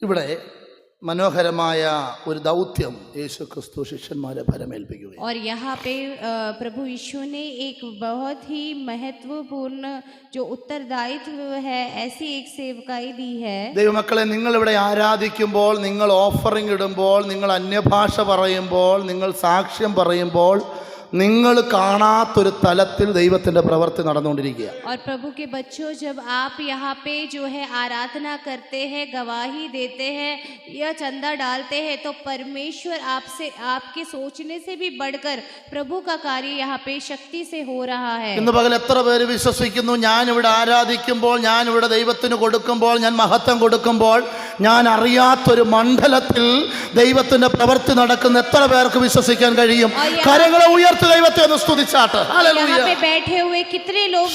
ഇവിടെ മനോഹരമായ ഒരു ദൗത്യം യേശു ക്രിസ്തു ശിഷ്യന്മാരെ ഫലമേൽപ്പിക്കുകയാണ്. और यहाँ पे प्रभु यीशु ने एक बहुत ही महत्वपूर्ण जो उत्तरदायित्व है ऐसी एक सेवकाई दी है. ദൈവമക്കളെ, നിങ്ങൾ ഇവിടെ ആരാധിക്കുമ്പോൾ, നിങ്ങൾ ഓഫറിംഗ് ഇടുമ്പോൾ, നിങ്ങൾ അന്യഭാഷ പറയുമ്പോൾ, നിങ്ങൾ സാക്ഷ്യം പറയുമ്പോൾ, നിങ്ങൾ കാണാത്തൊരു തലത്തിൽ ദൈവത്തിന്റെ പ്രവൃത്തി നടന്നുകൊണ്ടിരിക്കുക. और प्रभु के बच्चों, जब आप यहाँ पे जो है आराधना करते हैं, गवाही देते हैं या चंदा डालते हैं, तो परमेश्वर आपसे, आपके सोचने से भी बढ़कर प्रभु का कार्य यहाँ पे शक्ति से हो रहा है. ഇന്ന് പകൽ എത്ര പേര് വിശ്വസിക്കുന്നു, ഞാൻ ഇവിടെ ആരാധിക്കുമ്പോൾ, ഞാൻ ഇവിടെ ദൈവത്തിന് കൊടുക്കുമ്പോൾ, ഞാൻ മഹത്വം കൊടുക്കുമ്പോൾ, ഞാൻ അറിയാത്തൊരു മണ്ഡലത്തിൽ ദൈവത്തിന്റെ പ്രവൃത്തി നടക്കുന്ന എത്ര പേർക്ക് വിശ്വസിക്കാൻ കഴിയും? കരങ്ങളെ ഉയർത്തി ദൈവത്തെ ഒന്ന് സ്തുതിച്ചാട്ടെ. यहाँ पे बैठे हुए कितने लोग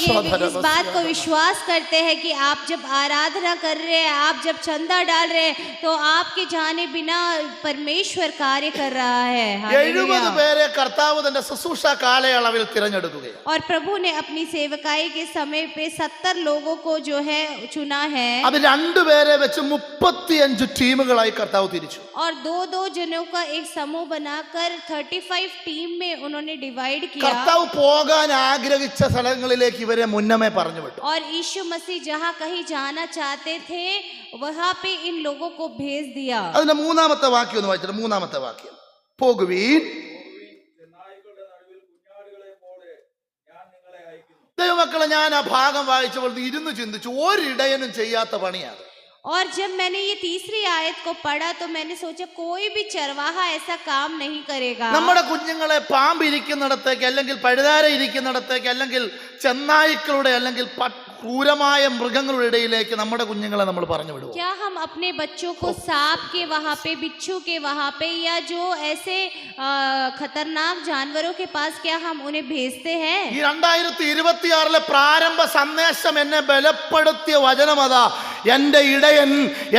इस बात को विश्वास करते हैं कि आप जब आराधना कर रहे हैं, आप जब चंदा डाल रहे हैं, तो आपके जाने बिना परमेश्वर कार्य कर रहा है. 70 പേരെ കർത്താവ് തന്റെ ശുശ്രൂഷ കാലയളവിൽ തിരഞ്ഞെടുക്കുകയാണ്. और प्रभु ने अपनी सेवकाई के समय पे 70 लोगों को जो है चुना है. അത് 2 പേരെ വെച്ച് 35 ടീമുകളായി കർത്താവ് തിരിച്ചു. और 2-2 जनों का एक समूह बनाकर 35 टीम में उन्होंने डिवाइड किया. കർത്താവ് പോകാൻ ആഗ്രഹിച്ച സ്ഥലങ്ങളിലേക്ക് ഇവരെ മുന്നമേ പറഞ്ഞു വിട്ടു. और यीशु मसीह जहाँ कहीं जाना चाहते थे, वहाँ पे इन लोगों को भेज दिया. അതിന്റെ 3-ാമത്തെ വാക്യം ഒന്ന് വായിച്ചിട്ട്, 3-ാമത്തെ വാക്യം, പോകുവീൻ. ദൈവമക്കളെ, ഞാൻ ആ ഭാഗം വായിച്ചപ്പോൾ ഇരുന്ന് ചിന്തിച്ചു, ഒരിടയനും ചെയ്യാത്ത പണിയാണ്. और जब मैंने ये तीसरी आयत को पढ़ा तो मैंने सोचा कोई भी चरवाहा ऐसा काम नहीं करेगा. നമ്മുടെ കുഞ്ഞുങ്ങളെ പാമ്പ് ഇരിക്കുന്നിടത്തേക്ക്, അല്ലെങ്കിൽ പഴുതാര ഇരിക്കുന്നിടത്തേക്ക്, അല്ലെങ്കിൽ ചെന്നായ്ക്കളുടെ, അല്ലെങ്കിൽ ക്രൂരമായ മൃഗങ്ങളുടെ ഇടയിലേക്ക് നമ്മുടെ കുഞ്ഞുങ്ങളെ നമ്മൾ പറഞ്ഞു വിടും? क्या हम अपने बच्चों को सांप के वहाँ पे, बिच्छू के वहाँ पे, या जो ऐसे खतरनाक जानवरों के पास क्या हम उन्हें भेजते हैं? ഈ 2026 പ്രാരംഭ സന്ദേശം എന്നെ ബലപ്പെടുത്തിയ വചനമതാ, എന്റെ ഇടയൻ,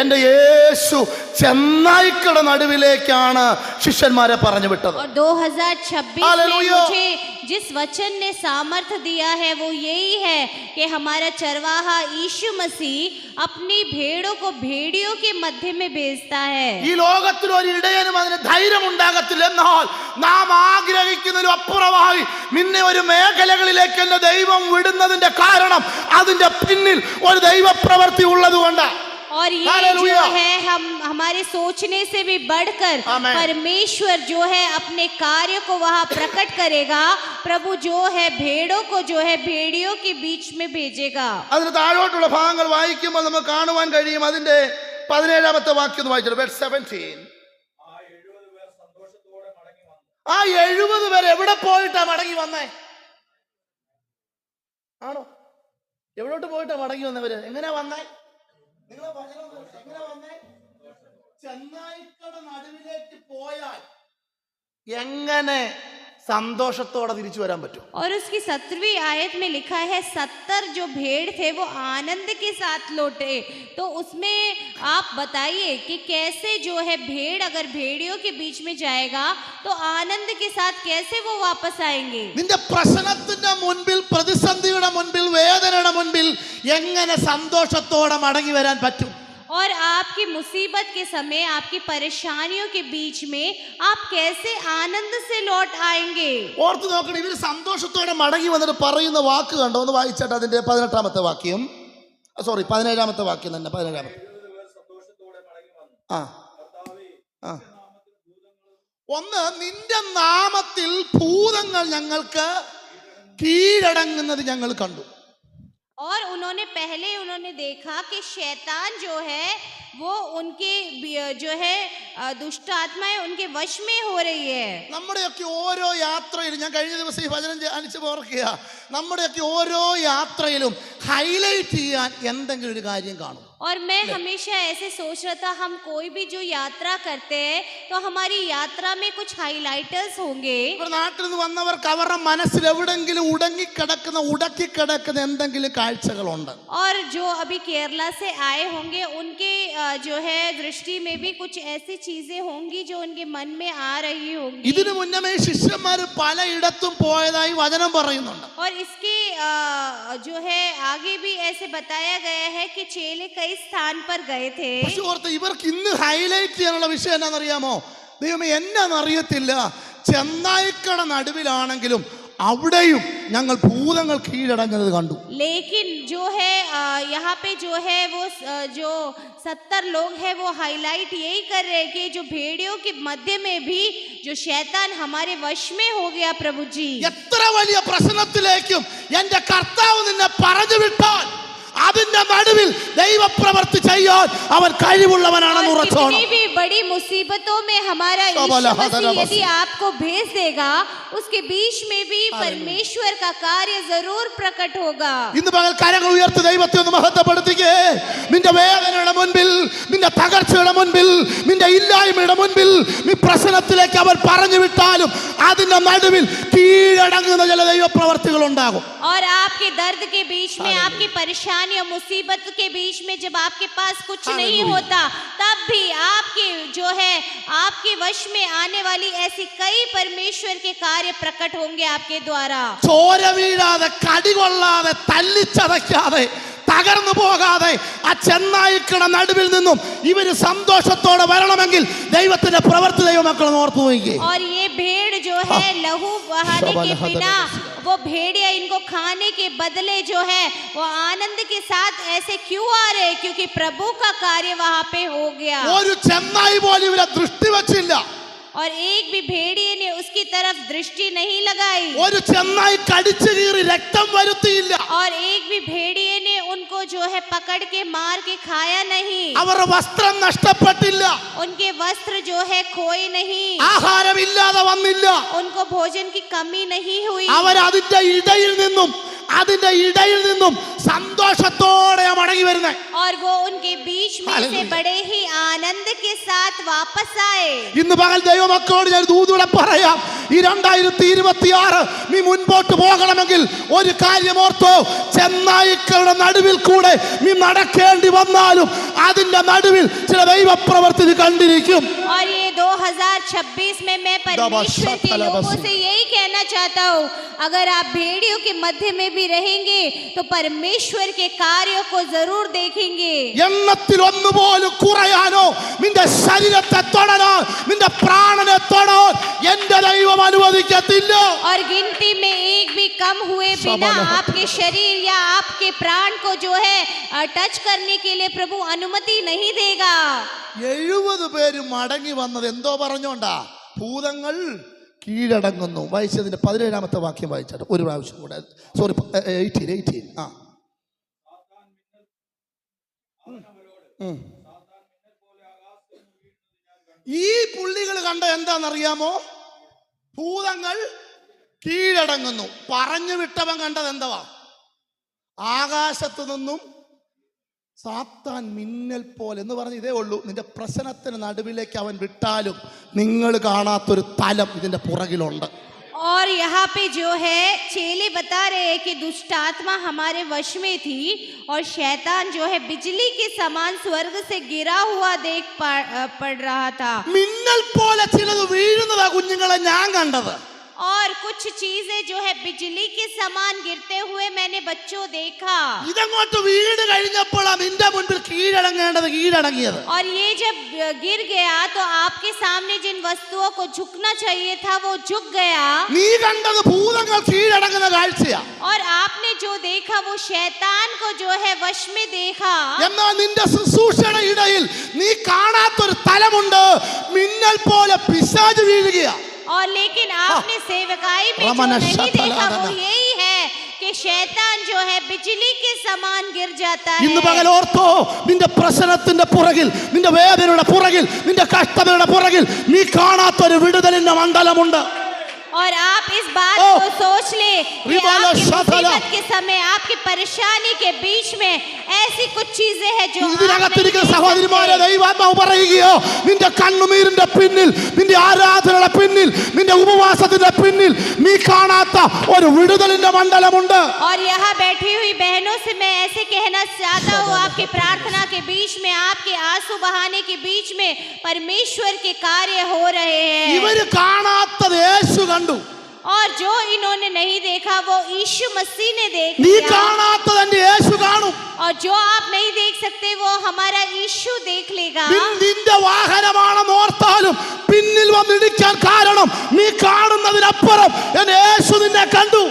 എന്റെ യേശു ചെന്നായ്ക്കളുടെ നടുവിലേക്കാണ് ശിഷ്യന്മാരെ പറഞ്ഞു വിട്ടത്. और 2026 में मुझे जिस वचन ने सामर्थ्य दिया है वो यही है कि हमारा चरवाहा यीशु मसीह अपनी भेड़ों को भेड़ियों के मध्य में भेजता है. ഈ ലോകത്തിൽ ഒരു ഇടയനും അതിന് ധൈര്യം ഉണ്ടാകത്തില്ല. എന്നാൽ നാം ആഗ്രഹിക്കുന്നതിലും അപ്പുറമായി നിന്നെ ഒരു മേഖലകളിലേക്ക് എന്റെ ദൈവം വിടുന്നതിന്റെ കാരണം അതിന്റെ പിന്നിൽ ഒരു ദൈവപ്രവൃത്തി ഉള്ളതുകൊണ്ടാണ്. और ये जो है, हम हमारे सोचने से भी बढ़कर परमेश्वर जो है अपने कार्य को वहाँ प्रकट करेगा. प्रभु जो है भेड़ों को जो है भेड़ियों के बीच में भेजेगा. അതിന് താഴോട്ടുള്ള ഭാഗങ്ങൾ വായിക്കുമ്പോൾ നമുക്ക് കാണുവാൻ കഴിയും. അതിന്റെ 17-ാമത്തെ വാക്യം വായിച്ചു, verse 17. ആ 70 പേര് എവിടെ പോയിട്ടാ മടങ്ങി വന്നേ? ആണോ? എവിടോട്ട് പോയിട്ടാ മടങ്ങി വന്നവര്? എങ്ങനെയാ വന്നേ? ചെന്നായ്ക്കളുടെ നടുവിലേക്ക് പോയാൽ എങ്ങനെ संतोषത്തോടെ തിരിച്ചു വരാൻ പറ്റും? और उसकी 17वीं आयत में लिखा है 70 जो भेड़ थे वो आनंद के साथ लौटे. तो उसमें आप बताइए कि कैसे जो है भेड़ अगर भेड़ियों के बीच में जाएगा तो आनंद के साथ कैसे वो वापस आएंगे? നിന്റെ പ്രശ്നത്തിന്റെ മുൻപിൽ, പ്രതിസന്ധിയുടെ മുൻപിൽ, വേദനയുടെ മുൻപിൽ എങ്ങനെ സന്തോഷത്തോടെ മടങ്ങി വരാൻ പറ്റും? और आपकी मुसीबत के समय, आपकी परेशानियों के बीच में आप कैसे आनंद से लौट आएंगे? ഓർത്ത് നോക്കണം, ഇവര് സന്തോഷത്തോടെ മടങ്ങി വന്നിട്ട് പറയുന്ന വാക്ക് കണ്ടോ? ഒന്ന് വായിച്ചാട്ട് അതിന്റെ 18-ാമത്തെ വാക്യം, സോറി 17-ാമത്തെ വാക്യം തന്നെ, 17-ാമത്തെ. ഒന്ന്, നിന്റെ നാമത്തിൽ ഭൂതങ്ങൾ ഞങ്ങൾക്ക് കീഴടങ്ങുന്നത് ഞങ്ങൾ കണ്ടു. और उन्होंने देखा कि शैतान जो है वो उनके जो है दुष्ट आत्माएं उनके वश में हो रही है. നമ്മുടെയൊക്കെ ഓരോ യാത്രയിലും, ഞാൻ കഴിഞ്ഞ ദിവസം ഈ വചനം ധ്യാനിച്ച് ഓർക്കുക, നമ്മുടെയൊക്കെ ഓരോ യാത്രയിലും ഹൈലൈറ്റ് ചെയ്യാൻ എന്തെങ്കിലും ഒരു കാര്യം കാണും. और मैं हमेशा ऐसे सोच रहा था, हम कोई भी जो यात्रा करते हैं तो हमारी यात्रा में कुछ हाइलाइटर्स होंगे. നാട്ടിൽ നിന്ന് വന്നവർക്ക് അവരുടെ മനസ്സിൽ എവിടെങ്കിലും ഉടക്കിക്കിടക്കുന്ന എന്തെങ്കിലും കാഴ്ചകളുണ്ട്. और जो अभी केरला से आए होंगे उनके जो है दृष्टि में भी कुछ ऐसी चीजें होंगी जो उनके मन में आ रही होंगी. ഇതിനു മുന്നമേ ശിഷ്യന്മാർ പലയിടത്തും പോയതായി വചനം പറയുന്നുണ്ട്. और इसके जो है आगे भी ऐसे बताया गया है कि चेले कई कई स्थान पर गए थे। പക്ഷെ ഓർത്ത് ഇവർക്ക് ഇന്ന് ഹൈലൈറ്റ് ചെയ്യാനുള്ള വിഷയം എന്നാണെന്നറിയാമോ? ദൈവമേ എന്നാന്നറിയത്തില്ല, ചെന്നായ്ക്കട നടുവിലാണെങ്കിലും അവിടെയും ഞങ്ങൾ ഭൂതങ്ങൾ കീഴടങ്ങുന്നത് കണ്ടു. लेकिन जो है यहाँ पे जो है वो जो 70 लोग हैं वो हाईलाइट यही कर रहे हैं कि जो भेड़ियों के मध्य में भी जो शैतान हमारे वश में हो गया। प्रभु जी, എത്ര വലിയ പ്രശ്നത്തിലേക്കും എന്റെ കർത്താവ് നിന്നെ പറഞ്ഞു വിട്ടാൽ അതിന്റെ നടുവിൽ ദൈവപ്രവൃത്തി ചെയ്യാൻ അവൻ കഴിവുള്ളവനാണെന്ന് ഉറച്ചോണം. कितनी भी बड़ी मुसीबतों में हमारा यीशु मसीह यदि आपको भेज देगा, उसके बीच में भी परमेश्वर का कार्य जरूर प्रकट होगा। ഇന്ന് പകൽ കരങ്ങൾ ഉയർത്തി ദൈവത്തെ ഒന്ന് മഹത്വപ്പെടുത്തിക്കേ. നിന്റെ വേദനയുടെ മുൻപിൽ, നിന്റെ തകർച്ചയുടെ മുൻപിൽ, നിന്റെ ഇല്ലായ്മയുടെ മുൻപിൽ നീ പ്രശ്നത്തിലേക്ക് അവൻ പറഞ്ഞു വിട്ടാലും അതിന്റെ നടുവിൽ കീഴടങ്ങുന്ന ചില ദൈവപ്രവർത്തികൾ ഉണ്ടാകും. और आपके दर्द के बीच में, आपकी परेशानी और मुसीबत के बीच में जब आपके पास कुछ नहीं होता, तब भी आपके जो है आपके वश में आने वाली ऐसी कई परमेश्वर के कार्य प्रकट होंगे आपके द्वारा। ചോര വീഴാതെ, കടികൊള്ളാതെ, തല്ലിച്ചതയ്ക്കാതെ, തകർന്നു പോകാതെ ആ ചെന്നായ്ക്കട നടുവിൽ നിന്നും ഇവര് സന്തോഷത്തോടെ വരണമെങ്കിൽ ദൈവത്തിന്റെ പ്രവൃത്തി ദൈവമക്കൾ ഓർത്തു നോക്കിയേ. और ये भेड़ जो है लहू बहाने के बिना, वो भेड़िया इनको खाने के बदले जो है वो आनंद के साथ ऐसे क्यों आ रहे? क्योंकि प्रभु का कार्य वहां पे हो गया। ഒരു ചെന്നായി പോലും ഇവരെ ദൃഷ്ടി വച്ചില്ല. और एक भी भेड़िए ने उसकी तरफ दृष्टि नहीं लगाई। ഒരു ചെന്നായി കടിച്ചു കീറി രക്തം വരുത്തിയില്ല. और एक भी भेड़िए ने उनको जो है पकड़ के मार के खाया नहीं। അവരുടെ വസ്ത്രം നഷ്ടപ്പെട്ടില്ല. उनके वस्त्र जो है खोए नहीं। ആഹാരമില്ലാതെ വന്നില്ല. उनको भोजन की कमी नहीं हुई। അവർ അതിന്റെ ഇടയിൽ നിന്നും സന്തോഷത്തോടെ മടങ്ങി വരുന്നത്. और वो उनके बीच में से बड़े ही आनंद के साथ वापस आए। ഇന്ന് പകൽ ദൈവമക്കളോട് ഞാൻ ദൂതൂടെ പറയാം, ഈ 2026 നീ മുൻപോട്ട് പോകണമെങ്കിൽ ഒരു കാര്യം ഓർത്തോ, ചെന്നായ്ക്കളുടെ നടുവിൽ കൂടെ നീ നടക്കേണ്ടി വന്നാലും അതിന്റെ നടുവിൽ ചില ദൈവപ്രവൃത്തി നീ കണ്ടിരിക്കും. और ये 2026 में मैं परमेश्वर के लोगों से यही कहना चाहता हूँ, अगर आप भेड़ियों के मध्य में भी रहेंगे तो परमेश्वर के कार्यों को जरूर देखेंगे। എണ്ണത്തിൽ ഒന്നുപോലും കുറയാനോ നിന്റെ ശരീരത്തെ തൊടാനോ നിന്റെ പ്രാണനെ തൊടാൻ എന്റെ ദൈവം അനുവദിക്കത്തില്ല. और गिनती में एक भी कम हुए बिना आपके शरीर या आपके प्राण को जो है टच करने के लिए प्रभु अनुमति नहीं देगा। 70 പേര് മടങ്ങി വന്നത് എന്തോ പറഞ്ഞോണ്ടാ? ഭൂതങ്ങൾ കീഴടങ്ങുന്നു. വായിച്ചതിന്റെ 17ാമത്തെ വാക്യം വായിച്ചാൽ ഒരു പ്രാവശ്യം കൂടെ. സോറി, 18. ഈ പുള്ളികൾ കണ്ട എന്താണെന്നറിയാമോ? ഭൂതങ്ങൾ കീഴടങ്ങുന്നു. പറഞ്ഞു വിട്ടവൻ കണ്ടത് എന്തുവാ? ആകാശത്തു നിന്നും സാത്താൻ മിന്നൽ പോലെ എന്ന് പറഞ്ഞ് ഇതേ ഉള്ളൂ. നിന്റെ പ്രശ്നത്തിന് നടുവിലേക്ക് അവൻ വിട്ടാലും നിങ്ങൾ കാണാത്തൊരു തലം ഇതിന്റെ പുറകിലുണ്ട്. और यहाँ पे जो है चेले बता रहे हैं कि दुष्ट आत्मा हमारे वश में थी और शैतान जो है बिजली के समान स्वर्ग से गिरा हुआ देख पड़ रहा था। മിന്നൽ പോലെ ചിലത് വീഴുന്നതാ കുഞ്ഞുങ്ങളെ ഞാൻ കണ്ടത്. और कुछ चीजें जो है बिजली के समान गिरते हुए मैंने बच्चों देखा। ഇതങ്ങോട്ട് വീട് കഴിഞ്ഞപ്പോഴാ നിന്റെ മുൻപിൽ കീഴടങ്ങിയത്. और ये जब गिर गया तो आपके सामने जिन वस्तुओं को झुकना चाहिए था वो झुक गया। നീ കണ്ടത് ഭൂതങ്ങൾ കീഴടങ്ങുന്ന കാഴ്ചയാ. और आपने जो देखा वो शैतान को जो है वश में देखा। എന്നാൽ നിന്റെ ശുശ്രൂഷയുടെ ഇടയിൽ നീ കാണാത്തൊരു തലമുണ്ട്. മിന്നൽ പോലെ പിശാച് വീഴുകയാ. और लेकिन आपने सेवकाई में जो नहीं देखा वो यही है कि शैतान जो है बिजली के समान गिर जाता है। ഇന്ന് പകൽ ഓർത്തോ, നിന്റെ പ്രശ്നത്തിന്റെ പുറകിൽ, നിന്റെ വേദനയുടെ പുറകിൽ, നിന്റെ കഷ്ടതയുടെ പുറകിൽ നീ കാണാത്തൊരു വിടുതലിന്റെ മണ്ഡലമുണ്ട്. और आप इस बात को सोच ले कि आपकी मुसीबत के समय, आपकी परेशानी के बीच में ऐसी कुछ चीजें हैं जो ഇതിനകത്തിരിക്കുന്ന സഹോദരിമാരെ ദൈവാത്മാവ് പറയുകയോ, നിന്റെ കണ്ണുനീരിന്റെ പിന്നിൽ, നിന്റെ ആരാധനയുടെ പിന്നിൽ, നിന്റെ ഉപവാസത്തിന്റെ പിന്നിൽ നീ കാണാത്ത ഒരു വിടുതലിന്റെ മണ്ഡലമുണ്ട്. और यहाँ बैठी हुई बहनों से मैं ऐसे कहना चाहता हूँ, आपकी प्रार्थना के बीच में, आपके आंसू बहाने के बीच में परमेश्वर के कार्य हो रहे हैं। ഇവര് കാണാത്തത് യേശു കണ്ടു. और जो इन्होंने नहीं देखा वो यीशु मसीह ने देख നീ लिया, കാണാത്തത് എന്റെ യേശു കാണും. और जो आप नहीं देख सकते वो हमारा यीशु देख लेगा. നിന്റെ വാഹനമാണെന്ന് ഓർത്താലും പിന്നിൽ വന്നിടിക്കാൻ കാരണം നീ കാണുന്നതിനപ്പുറം എന്റെ യേശു നിന്നെ കണ്ടു.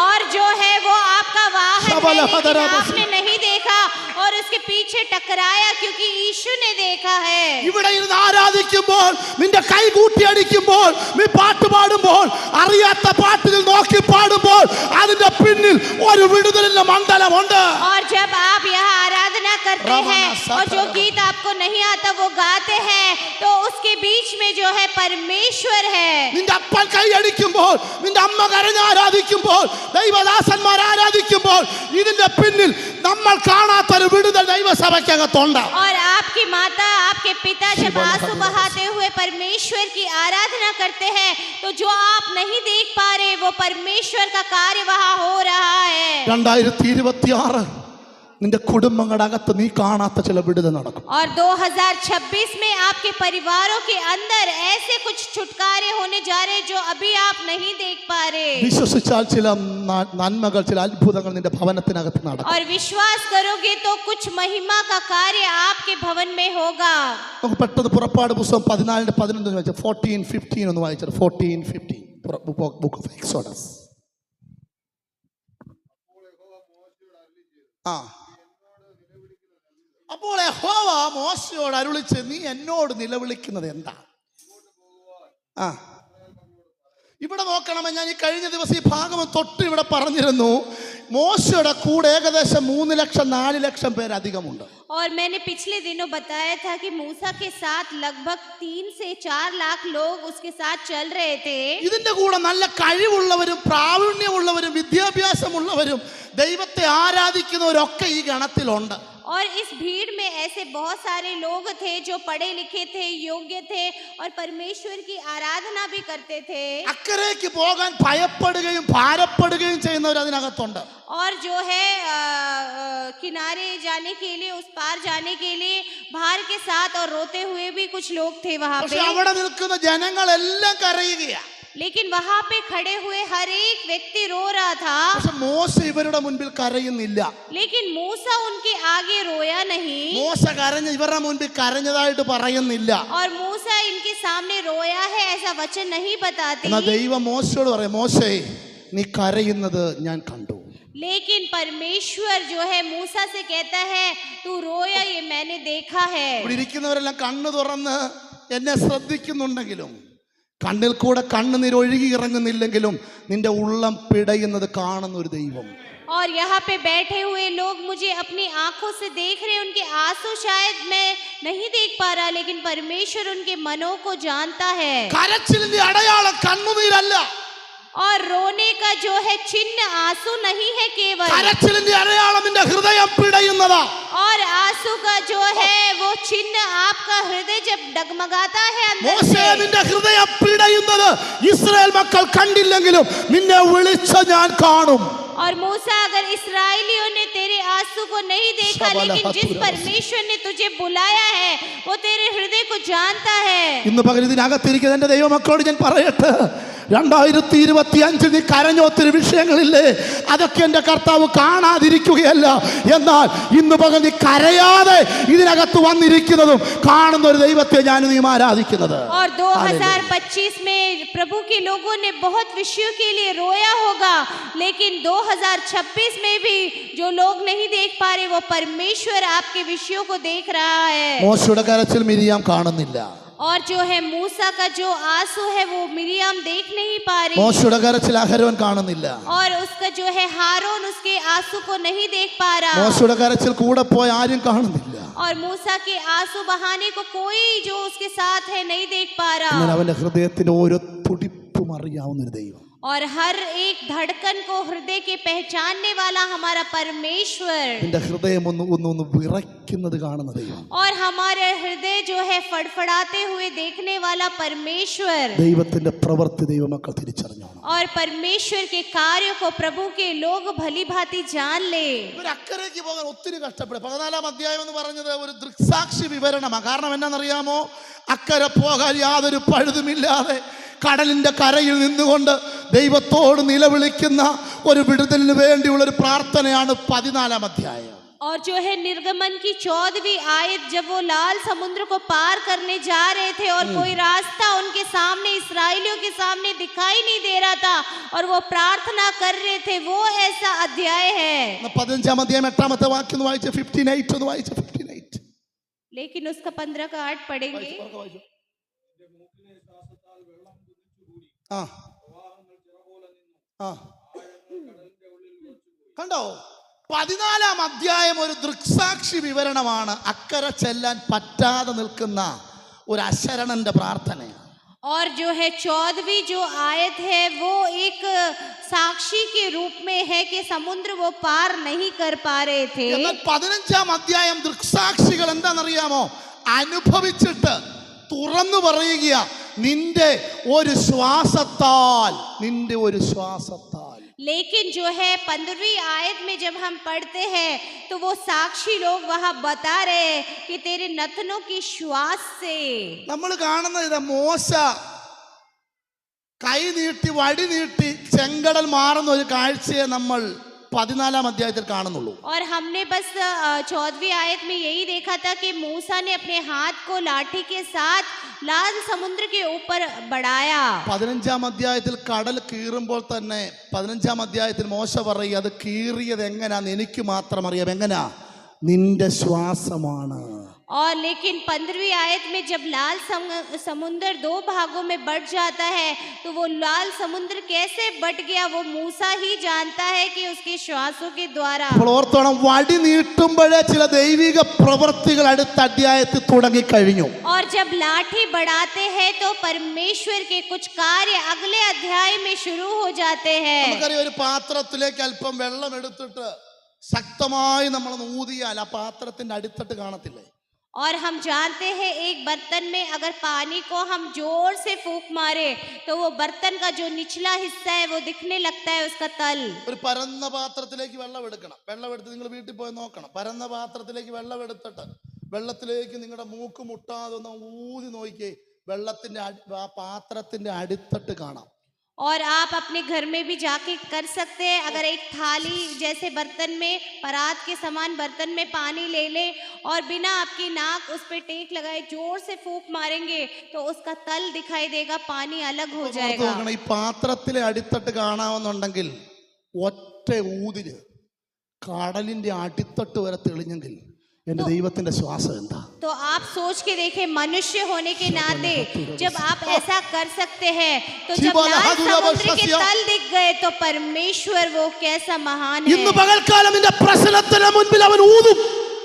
और जो है वो आपका वाहन है, शबल लेकिन हदरा आपने नहीं देखा और उसके पीछे टकराया क्योंकि यीशु ने देखा है. ഇവിടെ ഇരുന്ന് ആരാധിക്കുമ്പോൾ നിന്റെ കൈ കൂട്ടിയടിക്കുമ്പോൾ നീ പാട്ട് പാടുമ്പോൾ അറിയാത്ത പാട്ടുകൾ നോക്കി പാടുമ്പോൾ അതിന്റെ പിന്നിൽ ഒരു വിടുതലിന്റെ മണ്ഡലമുണ്ട്. और जब आप यहाँ आराधना करते हैं और जो गीत आपको नहीं आता वो गाते हैं, तो उसके बीच में जो है परमेश्वर है. നിന്റെ അപ്പൻ കൈ അടിക്കുമ്പോൾ നിന്റെ അമ്മ കരഞ്ഞ് ആരാധിക്കുമ്പോൾ ദൈവദാസന്മാർ ആരാധിക്കുമ്പോൾ ഇതിന്റെ പിന്നിൽ നമ്മൾ കാണാത്തൊരു വിടുതൽ ദൈവസഭയ്ക്കകത്തുണ്ട്. और आपकी माता आपके पिता जब आंसू बहाते हुए परमेश्वर की आराधना करते हैं, तो जो आप नहीं देख पा रहे वो परमेश्वर का कार्य वहाँ हो रहा है. 2026 നിന്റെ കുടുംബങ്ങളുടെ അകത്ത് നീ കാണാത്ത ചില വിടുതൽ നടക്കും. और 2026 में आपके परिवारों के अंदर ऐसे कुछ छुटकारे होने जा रहे जो अभी आप नहीं देख पा रहे. വിശ്വസിച്ചാൽ ചില നന്മകൾ ചില അത്ഭുതങ്ങൾ നിന്റെ ഭവനത്തിനകത്ത് നടക്കും. और विश्वास करोगे तो कुछ महिमा का कार्य आपके भवन में होगा. നമുക്ക് പെട്ടെന്ന് പുറപ്പാട് പുസ്തകം 14:11 വായിച്ച 14:15 ഒന്ന് വായിച്ചത്. 14:15 ബുക്ക് ഓഫ് എക്സോഡസ്. അപ്പോൾ യഹോവ മോശയോട് അരുളിച്ച് നീ എന്നോട് നിലവിളിക്കുന്നത് എന്താ? ഇവിടെ നോക്കണമേ, ഞാൻ ഈ കഴിഞ്ഞ ദിവസം ഈ ഭാഗം തൊട്ട് ഇവിടെ പറഞ്ഞിരുന്നു, മോശയുടെ കൂടെ ഏകദേശം 3 ലക്ഷം 4 ലക്ഷം പേരധികമുണ്ട്. और मैंने पिछले दिनों बताया था कि मूसा के साथ लगभग 3 से 4 लाख लोग उसके साथ चल रहे थे. ഇതിന്റെ കൂടെ നല്ല കഴിവുള്ളവരും പ്രാവീണ്യമുള്ളവരും വിദ്യാഭ്യാസമുള്ളവരും ദൈവത്തെ ആരാധിക്കുന്നവരൊക്കെ ഈ ഗണത്തിലുണ്ട്. और इस भीड़ में ऐसे बहुत सारे लोग थे जो पढ़े लिखे थे, योग्य थे और परमेश्वर की आराधना भी करते थे. അക്കരയ്ക്ക് പോകാൻ ഭയപ്പെടുകയും ഭാരപ്പെടുകയും ചെയ്യുന്നവർ അതിനകത്തുണ്ട്. और जो है किनारे जाने के लिए, उस पार जाने के लिए भार के साथ और रोते हुए भी कुछ लोग थे वहां പക്ഷെ पे. അവിടെ നിൽക്കുന്ന ജനങ്ങളെല്ലാം കരയുകയാ. लेकिन वहां पे खड़े हुए हर एक व्यक्ति रो रहा था. പക്ഷെ മോശ ഇവരുടെ മുൻപിൽ കരയുന്നില്ല. लेकिन मूसा उनके आगे रोया नहीं. മോശ കരഞ്ഞ് ഇവരുടെ മുൻപിൽ കരഞ്ഞതായിട്ട് പറയുന്നില്ല. और मूसा इनके सामने रोया है ऐसा वचन नहीं बताते. എന്നാൽ ദൈവം മോശയോട് പറയും, മോശേ നീ കരയുന്നത് ഞാൻ കണ്ടു. लेकिन परमेश्वर जो है मूसा से कहता है तू रोया ये मैंने देखा है. ഇവിടെ ഇരിക്കുന്നവരെല്ലാം കണ്ണു തുറന്ന് എന്നെ ശ്രദ്ധിക്കുന്നുണ്ടെങ്കിലും കണ്ണിൽ കൂടെ കണ്ണുനീർ ഒഴുകി ഇറങ്ങുന്നില്ലെങ്കിലും നിന്റെ ഉള്ളം പിടയുന്നത് കാണുന്ന ഒരു ദൈവം. और यहाँ पे बैठे हुए लोग मुझे अपनी आंखों से देख रहे, उनके आंसू शायद मैं नहीं देख पा रहा, लेकिन परमेश्वर उनके मनों को जानता है. കരച്ചിലിന്റെ അടയാളം കണ്ണുനീരല്ല. और रोने का जो है चिन्ह आंसू नहीं है केवल. കരച്ചിലിന്റെ അടയാളം നിന്റെ ഹൃദയം പിടയുന്നതാ. और आंसू का जो है वो चिन्ह आपका हृदय जब डगमगाता है अंदर മോശേ से. നിന്റെ ഹൃദയം പിടയുന്നത് ഇസ്രായേൽ മക്കൾ കണ്ടില്ലെങ്കിലും നിന്നെ വിളിച്ച ഞാൻ കാണും. और मूसा अगर इस्राएलियों ने तेरे आंसू को नहीं देखा, लेकिन जिस परमेश्वर ने तुझे बुलाया है वो तेरे हृदय को जानता है. ഇന്ന് പകൽ ഇതിനകത്തിരിക്കുന്ന എന്റെ ദൈവമക്കളോട് ഞാൻ പറയട്ടെ, 2025 നീ കരഞ്ഞ ഒത്തിരി വിഷയങ്ങളില്ലേ, അതൊക്കെ എൻ്റെ കർത്താവ് കാണാതിരിക്കുകയല്ല. എന്നാൽ ഇന്ന് പകൽ നീ കരയാതെ ഇതിനകത്ത് വന്നിരിക്കുന്നതും കാണുന്ന ഒരു ദൈവത്തെ ഞാൻ നീ ആരാധിക്കുന്നത്. और 2025 में प्रभु के लोगों ने बहुत विषयों के लिए रोया होगा, लेकिन 2026 में भी जो लोग नहीं देख पा रहे वो परमेश्वर आपके विषयों को देख रहा है. മോശയുടെ കരച്ചിൽ മിരിയാം കാണുന്നില്ല. और जो है मूसा का जो आंसू है वो मिरियम देख नहीं पा रही. മോശയുടെ കരച്ചിൽ അഹരോൻ കാണുന്നില്ല. और उसका जो है हारून उसके आंसू को नहीं देख पा रहा. മോശയുടെ കരച്ചിൽ കൂടെ പോയ ആരും കാണുന്നില്ല. और मूसा के आंसू बहाने को कोई जो उसके साथ है नहीं देख पा എന്നാൽ रहा. അവന്റെ ഹൃദയത്തിന്റെ ഓരോ തുടിപ്പും അറിയാവുന്ന ഒരു ദൈവം. और हर एक धड़कन को हृदय के पहचानने वाला हमारा परमेश्वर. നിന്റെ ഹൃദയം ഒന്ന് വിറയ്ക്കുന്നത് കാണുന്ന ദൈവം. और हमारे हृदय जो है फड़फड़ाते हुए देखने वाला परमेश्वर. ദൈവത്തിന്റെ പ്രവൃത്തി ദൈവമക്കൾ തിരിച്ചറിഞ്ഞോണം. और परमेश्वर के कार्य को प्रभु के लोग भली भांति जान ले. ഒരു അക്കരയ്ക്ക് പോകാൻ ഒത്തിരി കഷ്ടപ്പെടും. 14-ാം അധ്യായം എന്ന് പറഞ്ഞത് ഒരു ദൃക്സാക്ഷി വിവരണമാണ്. കാരണം എന്നാണെന്നറിയാമോ, അക്കരെ പോകാൻ യാതൊരു പഴുതുമില്ലാതെ കടലിൻ്റെ കരയിൽ നിന്നുകൊണ്ട് ദൈവത്തോട് നിലവിളിക്കുന്ന ഒരു വിടുതലിന് വേണ്ടിയുള്ള ഒരു പ്രാർത്ഥനയാണ് 14-ാം അധ്യായം. और जो है निर्गमन की 14वीं आयत, जब वो लाल समुद्र को पार करने जा रहे थे और कोई रास्ता उनके सामने, इसराइलियों के सामने दिखाई नहीं दे रहा था और वो प्रार्थना कर रहे थे, वो ऐसा अध्याय है. 15-ാം അധ്യായം 8-ാമത്തെ വാക്യം ഒന്ന് വായിച്ച 15:8 ഒന്ന് വായിച്ച 15:8. लेकिन उसका 15 का 8 पढ़ेंगे. ആ ആ കണ്ടോ, 14-ാം അധ്യായം ഒരു ദൃക്സാക്ഷി വിവരണമാണ്. അക്കരെ ചെല്ലാൻ പറ്റാതെ നിൽക്കുന്ന ഒരു അശരണന്റെ പ്രാർത്ഥനയാണ്. और जो है 14वीं जो आयत है वो एक साक्षी के रूप में है कि समुद्र वो पार नहीं कर पा रहे थे. എന്നാൽ 15-ാം അധ്യായം ദൃക്സാക്ഷികൾ എന്താണെന്നറിയാമോ? അനുഭവിച്ചിട്ട് തുറന്നു പറയുക, നിന്റെ ഒരു ശ്വാസത്താൽ, നിന്റെ ഒരു ശ്വാസത്താൽ. लेकिन जो है 15वीं आयत में जब हम पढ़ते हैं तो वो साक्षी लोग वहां बता रहे हैं कि तेरे नथनों की श्वास से. നമ്മൾ കാണുന്നത് ഇത് മോശ കൈ നീട്ടി വടി നീട്ടി ചെങ്കടൽ മാറുന്ന ഒരു കാഴ്ചയെ നമ്മൾ 14-ാം അധ്യായത്തിൽ കാണുന്നുള്ളൂ. और हमने बस 14वीं आयत में यही देखा था कि मूसा ने अपने हाथ को लाठी के साथ लाल समुद्र के ऊपर बढ़ाया. 15-ാം അധ്യായത്തിൽ കടൽ കീറുമ്പോൾ തന്നെ 15-ാം അധ്യായത്തിൽ മോശ പറയും, അത് കീറിയത് എങ്ങനെയാന്ന് എനിക്ക് മാത്രം അറിയാം. എങ്ങനാ? നിന്റെ ശ്വാസമാണ്. और लेकिन 15वीं आयत में जब लाल समुद्र 2 भागों में बट जाता है तो वो लाल समुद्र कैसे बट गया वो मूसा ही जानता है कि उसके श्वासों के द्वारा. അപ്പോൾ ഓർത്തോണം, വടി നീട്ടുമ്പോഴേ ചില ദൈവിക പ്രവൃത്തികൾ അടുത്ത അധ്യായത്തിൽ തുടങ്ങി കഴിഞ്ഞു. और जब लाठी बढ़ाते हैं तो परमेश्वर के कुछ कार्य अगले अध्याय में शुरू हो जाते हैं. നമുക്കറിയാം, ഒരു പാത്രത്തിലേക്ക് അല്പം വെള്ളം എടുത്തിട്ട് ശക്തമായി നമ്മൾ ഊതിയാൽ ആ പാത്രത്തിന്റെ അടിത്തട്ട് കാണത്തില്ലേ? और हम जानते हैं एक बर्तन में अगर पानी को हम जोर से फूंक मारे तो वो बर्तन का जो निचला हिस्सा है वो दिखने लगता है, उसका तल. ഒരു പരന്ന പാത്രത്തിലേക്ക് വെള്ളം എടുക്കണം. വെള്ളം എടുത്ത് നിങ്ങൾ വീട്ടിൽ പോയി നോക്കണം. പരന്ന പാത്രത്തിലേക്ക് വെള്ളം എടുത്തിട്ട് വെള്ളത്തിലേക്ക് നിങ്ങളുടെ മൂക്ക് മുട്ടാതെ ഒന്ന് ഊതി നോക്കിയേ, വെള്ളത്തിന്റെ ആ പാത്രത്തിന്റെ അടിത്തട്ട് കാണാം. और आप अपने घर में भी जाके कर सकते हैं. अगर एक थाली जैसे बर्तन में परात के समान बर्तन में पानी ले ले और बिना आपकी नाक उस पे टेक लगाए जोर से फूंक मारेंगे तो उसका तल दिखाई देगा, पानी अलग हो जाएगा. ഈ പാത്രത്തിലെ അടിത്തട്ട് കാണാമെന്നുണ്ടെങ്കിൽ ഒറ്റ ഊതില് കടലിന്റെ അടിത്തട്ട് വരെ തെളിഞ്ഞെങ്കിൽ എന്റെ ദൈവത്തിന്റെ ശ്വാസം എന്താ? तो आप सोच के देखें, मनुष्य होने के नाते जब आप ऐसा कर सकते हैं तो जब लाल समुद्र के तल दिख गए तो परमेश्वर वो कैसा महान है. ഇന്ന് പകൽക്കാലം നിന്റെ പ്രശ്നത്തിന് മുൻപിൽ അവൻ ഊതും.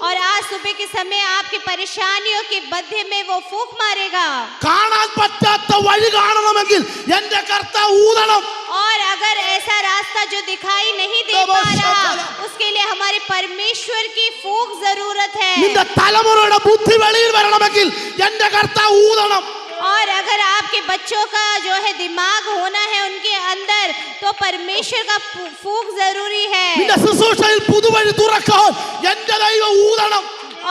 और आज सुबह के समय आपकी परेशानियों के मध्य में वो फूंक मारेगा. കാണാൻ പറ്റാത്ത വഴി കാണണമെങ്കിൽ എന്റെ കർത്താവ് ഊതണം. और अगर ऐसा रास्ता जो दिखाई नहीं दे पा रहा, उसके लिए हमारे परमेश्वर की फूंक जरूरत है. നിന്റെ തലമുറയുടെ ബുദ്ധി വെളിയിൽ വരണമെങ്കിൽ എന്റെ കർത്താവ് ഊതണം. और अगर आपके बच्चों का जो है दिमाग होना है उनके अंदर तो परमेश्वर का फूंक जरूरी है. നിന്റെ ശുശ്രൂഷയിൽ പുതുവഴി തുറക്കാൻ എന്റെ ദൈവം ഊതണം.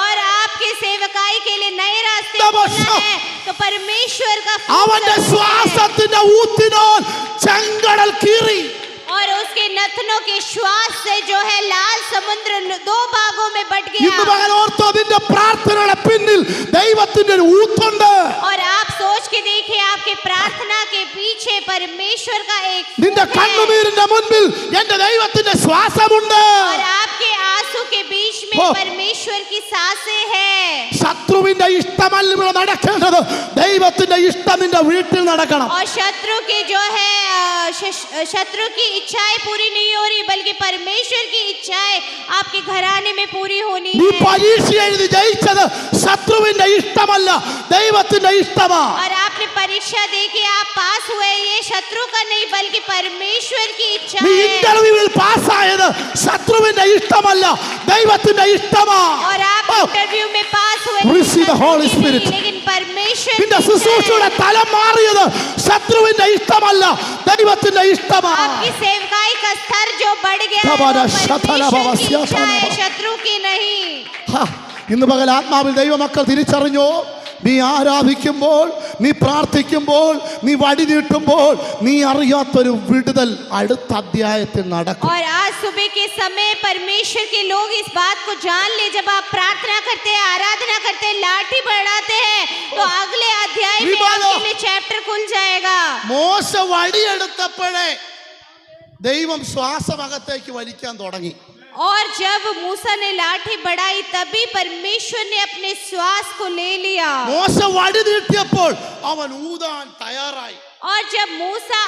और आपके सेवकाई के लिए नए रास्ते खोलना है तो परमेश्वर का അവന്റെ ശ്വാസത്തിന്റെ ഊത്തിനാൽ ചെങ്കടൽ കീറി. और उसके नथनों के श्वास से जो है लाल समुद्र 2 भागों में बट ഇന്ന് गया. പകൽ ഓർത്തോ, നിന്റെ പ്രാർത്ഥനയുടെ പിന്നിൽ ദൈവത്തിന്റെ ഒരു ഊത്തുണ്ട്. और आप सोच के देखिए, आपके प्रार्थना के पीछे परमेश्वर का एक നിന്റെ फूंक है. കണ്ണുനീരിന്റെ മുൻപിൽ എന്റെ ദൈവത്തിന്റെ ശ്വാസമുണ്ട്. और आपके आंसू के बीच में परमेश्वर की सांसें हैं. ശത്രുവിന്റെ ഇഷ്ടമല്ല ഇവിടെ നടക്കേണ്ടത്, ദൈവത്തിന്റെ ഇഷ്ടം നിന്റെ വീട്ടിൽ നടക്കണം. और शत्रु के जो है शत्रु की इच्छाएं पूरी नहीं हो रही बल्कि परमेश्वर की इच्छाएं आपके घराने में पूरी होनी നീ है. പരീക്ഷ എഴുതി ജയിച്ചത് ശത്രുവിന്റെ ഇഷ്ടമല്ല, ദൈവത്തിന്റെ ഇഷ്ടമാ. और आपने परीक्षा दे के आप पास हुए, ये शत्रु का नहीं बल्कि परमेश्वर की इच्छा നീ है. ഇന്റർവ്യൂവിൽ പാസ്സായത് ശത്രുവിന്റെ ഇഷ്ടമല്ല, ദൈവത്തിന്റെ ഇഷ്ടമാ. और आप इंटरव्यू में पास हुए Receive the Holy Spirit. लेकिन परमेश्वर നിന്റെ की इच्छा ശുശ്രൂഷയുടെ है. തലം മാറിയത് ശത്രുവിന്റെ ഇഷ്ടമല്ല, ദൈവത്തിന്റെ ഇഷ്ടമാ. आपकी सेवकाई का स्तर जो बढ़ गया है, वो കബാര परमेश्वर ശതലഭവ की इच्छा है, സ്യാതനഭ. शत्रु की नहीं. ഇന്ന് പകൽ ആത്മാവിൽ ദൈവമക്കൾ തിരിച്ചറിഞ്ഞോ, നീ ആരാധിക്കുമ്പോൾ, നീ പ്രാർത്ഥിക്കുമ്പോൾ, നീ വടി നീട്ടുമ്പോൾ, നീ അറിയാത്തൊരു വിടുതൽ അടുത്ത അധ്യായത്തിൽ നടക്കും. और आज सुबह के समय परमेश्वर के लोग इस बात को जान ले, जब आप प्रार्थना करते हैं, आराधना करते हैं, लाठी बढ़ाते हैं, तो अगले अध्याय में आपके लिए चैप्टर खुल जाएगा. മോശ വടിയെടുത്തപ്പോഴേ ദൈവം ശ്വാസമകത്തേക്ക് വലിക്കാൻ തുടങ്ങി. और जब मूसा ने लाठी बढ़ाई, तभी परमेश्वर ने अपने श्वास को ले लिया. മോശ വടി നീട്ടിയപ്പോൾ അവൻ ഊതാൻ തയ്യാറായി. और जब मूसा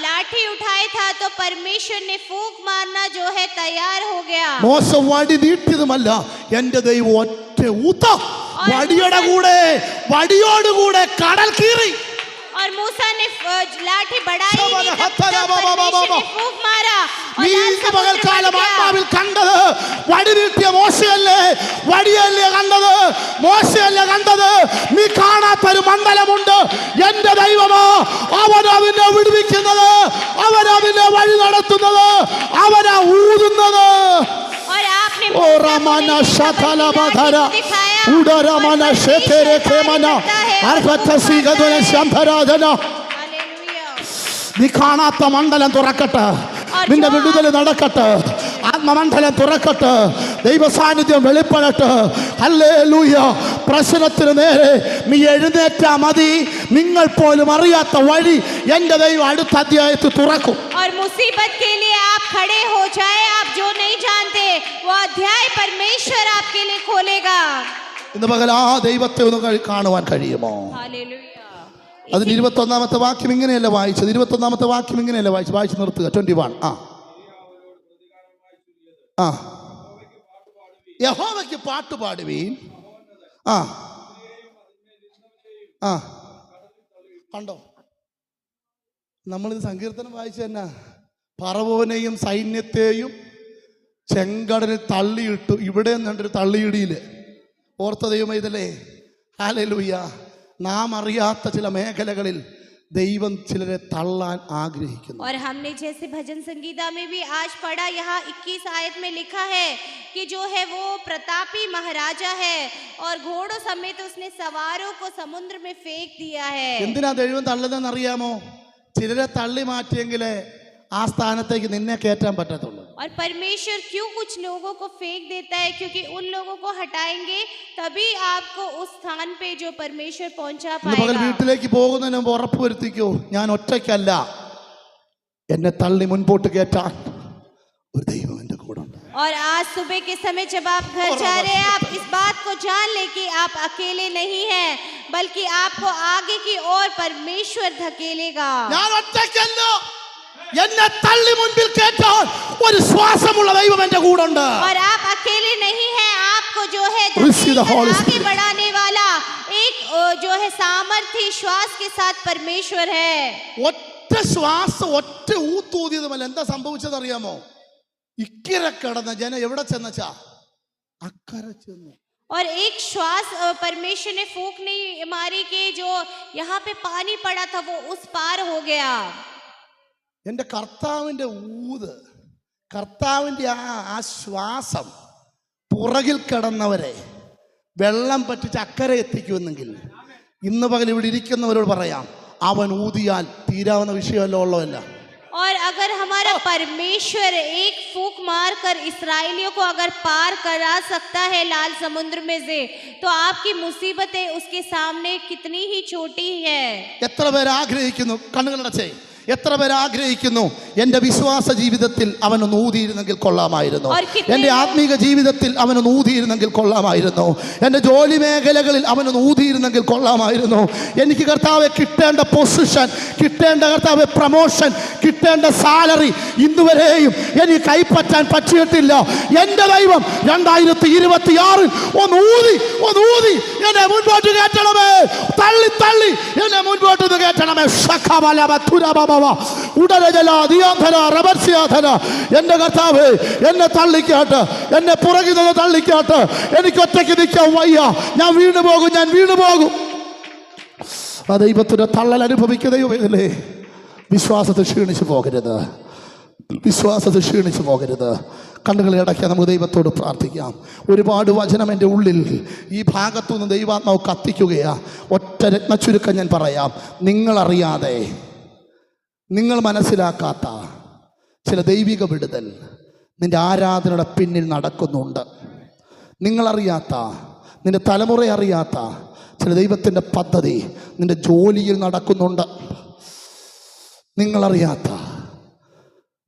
लाठी उठाया था, तो परमेश्वर ने फूंक मारना जो है तैयार हो गया. മോശ വടി നീട്ടിയതുമല്ല, എന്റെ ദൈവം ഒറ്റ ഊത്ത വടിയോടുകൂടെ കടൽ കീറി. और मूसा ने लाठी बढ़ाई, फूंक मारा. നീ ഇന്ന് പകൽക്കാലം ആത്മാവിൽ കണ്ടത് വടി നീട്ടിയ മോശയല്ലേ, വടിയല്ലേ കണ്ടത്, മോശയല്ലേ കണ്ടത്. നീ കാണാത്തൊരു മണ്ഡലമുണ്ട്. എന്റെ ദൈവമോ, അവനാ നിന്നെ വിടുവിക്കുന്നത്, അവനാ നിന്നെ വഴി നടത്തുന്നത്, അവനാ ഊതുന്നത്. और आपने ഓ റമന ശതല ബധര ഉദരമന ശതരെ കേമന അർഭതസി ഗദന ശംഭരാധന. നീ കാണാത്ത മണ്ഡലം തുറക്കട്ടെ, നിന്റെ വിടുതൽ നടക്കട്ടെ, ആത്മമണ്ഡലം തുറക്കട്ടെ, ദൈവ സാന്നിധ്യം വെളിപ്പെടട്ടെ. ഹല്ലേലൂയ. പ്രശ്നത്തിന് നേരെ നീ എഴുന്നേറ്റാ മതി, നിങ്ങൾ പോലും അറിയാത്ത വഴി എന്റെ ദൈവം അടുത്ത അധ്യായത്തിൽ തുറക്കും. और मुसीबत के लिए आप खड़े हो जाए, आप जो नहीं जानते वो अध्याय परमेश्वर आपके लिए खोलेगा. ഇന്ന് പകൽ ആ ദൈവത്തെ ഒന്ന് കാണുവാൻ കഴിയുമോ? हालेलुया. അതിന് 21-ാമത്തെ വാക്യം ഇങ്ങനെയല്ല വായിച്ചത്. 21-ാമത്തെ വാക്യം ഇങ്ങനെയല്ല വായിച്ച് നിർത്തുക. 21. യഹോവയ്ക്ക് പാട്ട് പാടുവീൻ. കണ്ടോ, നമ്മളിത് സങ്കീർത്തനം വായിച്ചു തന്നെ. ഫറവോനെയും സൈന്യത്തെയും ചെങ്കടലിൽ തള്ളിയിട്ടു. ഇവിടെ നിന്നൊരു തള്ളിയിടിയില് ഓർത്ത ദൈവം ഇതല്ലേ. ഹല്ലേലൂയ. നാം അറിയാത്ത ചില മേഖലകളിൽ ദൈവം ചിലരെ തള്ളാൻ ആഗ്രഹിക്കുന്നു. और हमने जैसे भजन संगीता में भी आज पढ़ा, यहाँ 21 आयत में लिखा है कि जो है वो प्रतापी महाराजा है और घोड़ों समेत उसने सवारों को समुद्र में फेंक दिया है. എന്തിനാ ദൈവം തള്ളുന്നതെന്ന് അറിയാമോ? ചിലരെ തള്ളി മാറ്റിയെങ്കിലേ ആ സ്ഥാനത്തേക്ക് നിന്നെ കയറ്റാൻ പറ്റത്തുള്ളൂ. और परमेश्वर क्यों कुछ लोगों को फेंक देता है? क्योंकि उन लोगों को हटाएंगे तभी आपको उस स्थान पे जो परमेश्वर पहुंचा पाएगा. വീട്ടിലേക്ക് പോകുന്നതിന് മുമ്പ് ഉറപ്പ് വരുത്തിക്കോ, ഞാൻ ഒറ്റയ്ക്കല്ല, എന്നെ തള്ളി മുൻപോട്ട് കയറ്റാൻ ഒരു ദൈവം എന്റെ കൂടെ ഉണ്ട്. और आज सुबह के समय जब आप घर जा रहे हैं, आप इस बात को जान ले कि आप अकेले नहीं हैं, बल्कि आपको आगे की ओर परमेश्वर धकेलेगा. ഞാൻ ഒറ്റയ്ക്കല്ല, എന്നെ തള്ളി മുൻപിൽ കയറ്റാൻ ഒരു ശ്വാസമുള്ള ദൈവം എന്റെ കൂടെ ഉണ്ട്. और आप अकेले नहीं हैं, आपको जो है आगे बढ़ाने वाला एक जो है सामर्थ्य श्वास के साथ परमेश्वर है. ഒറ്റ ശ്വാസം ഒറ്റ ഊത്തൂതിയതുമല്ല. എന്താ സംഭവിച്ചത് അറിയാമോ? ഇക്കരെ കിടന്ന ജനം എവിടെ ചെന്നച്ചാ അക്കരെ ചെന്നു. और एक श्वास परमेश्वर ने फूंक नहीं मारी कि जो यहाँ पे पानी पड़ा था वो उस पार हो गया. എൻ്റെ കർത്താവിൻ്റെ ഊത്, കർത്താവിൻ്റെ ആ ശ്വാസം പുറകിൽ കിടന്നവരെ വെള്ളം പറ്റിച്ച് അക്കരെ എത്തിക്കുമെന്നെങ്കിൽ ഇന്ന് പകൽ ഇവിടെ ഇരിക്കുന്നവരോട് പറയാം, അവൻ ഊതിയാൽ തീരാവുന്ന വിഷയമല്ല ഉള്ളതല്ല. और अगर हमारा परमेश्वर एक फूंक मार कर इसराइलियों को अगर पार करा सकता है लाल समुद्र में से, तो आपकी मुसीबतें उसके सामने कितनी ही छोटी है. എത്ര പേര് ആഗ്രഹിക്കുന്നു, കണ്ണുകളടച്ചേ, എത്ര പേര് ആഗ്രഹിക്കുന്നു എൻ്റെ വിശ്വാസ ജീവിതത്തിൽ അവനൊന്ന് ഊതിയിരുന്നെങ്കിൽ കൊള്ളാമായിരുന്നു, എൻ്റെ ആത്മീക ജീവിതത്തിൽ അവനൊന്ന് ഊതിയിരുന്നെങ്കിൽ കൊള്ളാമായിരുന്നു, എൻ്റെ ജോലി മേഖലകളിൽ അവനൊന്ന് ഊതിയിരുന്നെങ്കിൽ കൊള്ളാമായിരുന്നു, എനിക്ക് കർത്താവെ കിട്ടേണ്ട പൊസിഷൻ, കിട്ടേണ്ട കർത്താവെ പ്രമോഷൻ, കിട്ടേണ്ട സാലറി ഇന്നുവരെയും എനിക്ക് കൈപ്പറ്റാൻ പറ്റിയിട്ടില്ല. എൻ്റെ ദൈവം 2026 ഒന്ന് ഊതി എന്നെ മുൻപോട്ട് കയറ്റണമേ, തള്ളി എന്നെ മുൻപോട്ട് കയറ്റണമേ. എന്റെ കർത്താവേ, എന്നെ തള്ളിക്കാട്ട്, എന്നെ പുറകിൽ നിന്ന് തള്ളിക്കാട്ട്. എനിക്ക് ഒറ്റയ്ക്ക് നിൽക്കാൻ വയ്യ, ഞാൻ വീണു പോകും. ആ ദൈവത്തിന്റെ തള്ളൽ അനുഭവിക്കുന്നതല്ലേ, വിശ്വാസത്തെ ക്ഷീണിച്ചു പോകരുത്. വിശ്വാസത്തിൽ ക്ഷീണിച്ചു പോകരുത്. കണ്ണുകളെ അടയ്ക്കാൻ നമുക്ക് ദൈവത്തോട് പ്രാർത്ഥിക്കാം. ഒരുപാട് വചനം എൻ്റെ ഉള്ളിൽ ഈ ഭാഗത്തുനിന്ന് ദൈവാത്മാവ് കത്തിക്കുകയാ. ഒറ്റ രത്നച്ചുരുക്കം ഞാൻ പറയാം. നിങ്ങളറിയാതെ, നിങ്ങൾ മനസ്സിലാക്കാത്ത ചില ദൈവിക വിടുതൽ നിൻ്റെ ആരാധനയുടെ പിന്നിൽ നടക്കുന്നുണ്ട്. നിങ്ങളറിയാത്ത, നിൻ്റെ തലമുറ അറിയാത്ത ചില ദൈവത്തിൻ്റെ പദ്ധതി നിൻ്റെ ജോലിയിൽ നടക്കുന്നുണ്ട്. നിങ്ങളറിയാത്ത,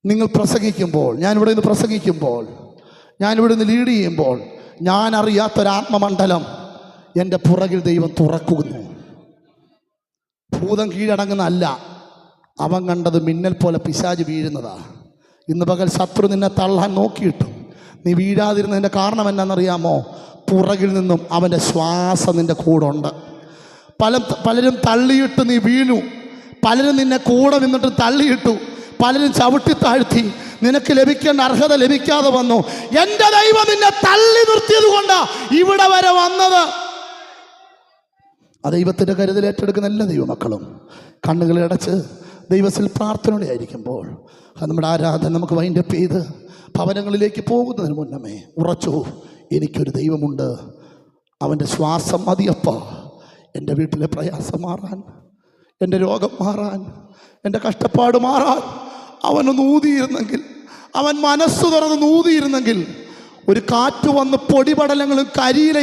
നിങ്ങൾ പ്രസംഗിക്കുമ്പോൾ, ഞാനിവിടെ നിന്ന് പ്രസംഗിക്കുമ്പോൾ, ഞാനിവിടെ നിന്ന് ലീഡ് ചെയ്യുമ്പോൾ, ഞാനറിയാത്തൊരാത്മമണ്ഡലം എൻ്റെ പുറകിൽ ദൈവം തുറക്കുന്നു. ഭൂതം കീഴടങ്ങുന്ന അല്ല, അവൻ കണ്ടത് മിന്നൽ പോലെ പിശാച് വീഴുന്നതാ. ഇന്ന് പകൽ ശത്രു നിന്നെ തള്ളാൻ നോക്കിയിട്ടു നീ വീഴാതിരുന്നതിൻ്റെ കാരണം എന്നാണെന്നറിയാമോ? പുറകിൽ നിന്നും അവൻ്റെ ശ്വാസം നിൻ്റെ കൂടെ ഉണ്ട്. പലരും തള്ളിയിട്ട് നീ വീണു, പലരും നിന്നെ കൂടെ നിന്നിട്ട് തള്ളിയിട്ടു, പലരും ചവിട്ടി താഴ്ത്തി, നിനക്ക് ലഭിക്കേണ്ട അർഹത ലഭിക്കാതെ വന്നു. എൻ്റെ ദൈവം നിന്നെ തള്ളി നിർത്തിയത് കൊണ്ടാ ഇവിടെ വരെ വന്നത്. ആ ദൈവത്തിൻ്റെ കരുതൽ ഏറ്റെടുക്കുന്ന എല്ലാ ദൈവമക്കളും കണ്ണുകളെ അടച്ച് ദൈവത്തിൽ പ്രാർത്ഥനയോടെ ആയിരിക്കുമ്പോൾ നമ്മുടെ ആരാധന നമുക്ക് വൈൻഡപ്പ് ചെയ്ത് ഭവനങ്ങളിലേക്ക് പോകുന്നതിന് മുന്നമേ ഉറച്ചു, എനിക്കൊരു ദൈവമുണ്ട്, അവൻ്റെ ശ്വാസം മതിയപ്പ എൻ്റെ വീട്ടിലെ പ്രയാസം മാറാൻ, എൻ്റെ രോഗം മാറാൻ, എൻ്റെ കഷ്ടപ്പാട് മാറാൻ. അവനൊന്ന് ഊതിയിരുന്നെങ്കിൽ, അവൻ മനസ്സ് തുറന്ന് ഊതിയിരുന്നെങ്കിൽ, ഒരു കാറ്റ് വന്ന് പൊടിപടലങ്ങളും കരിയിലയും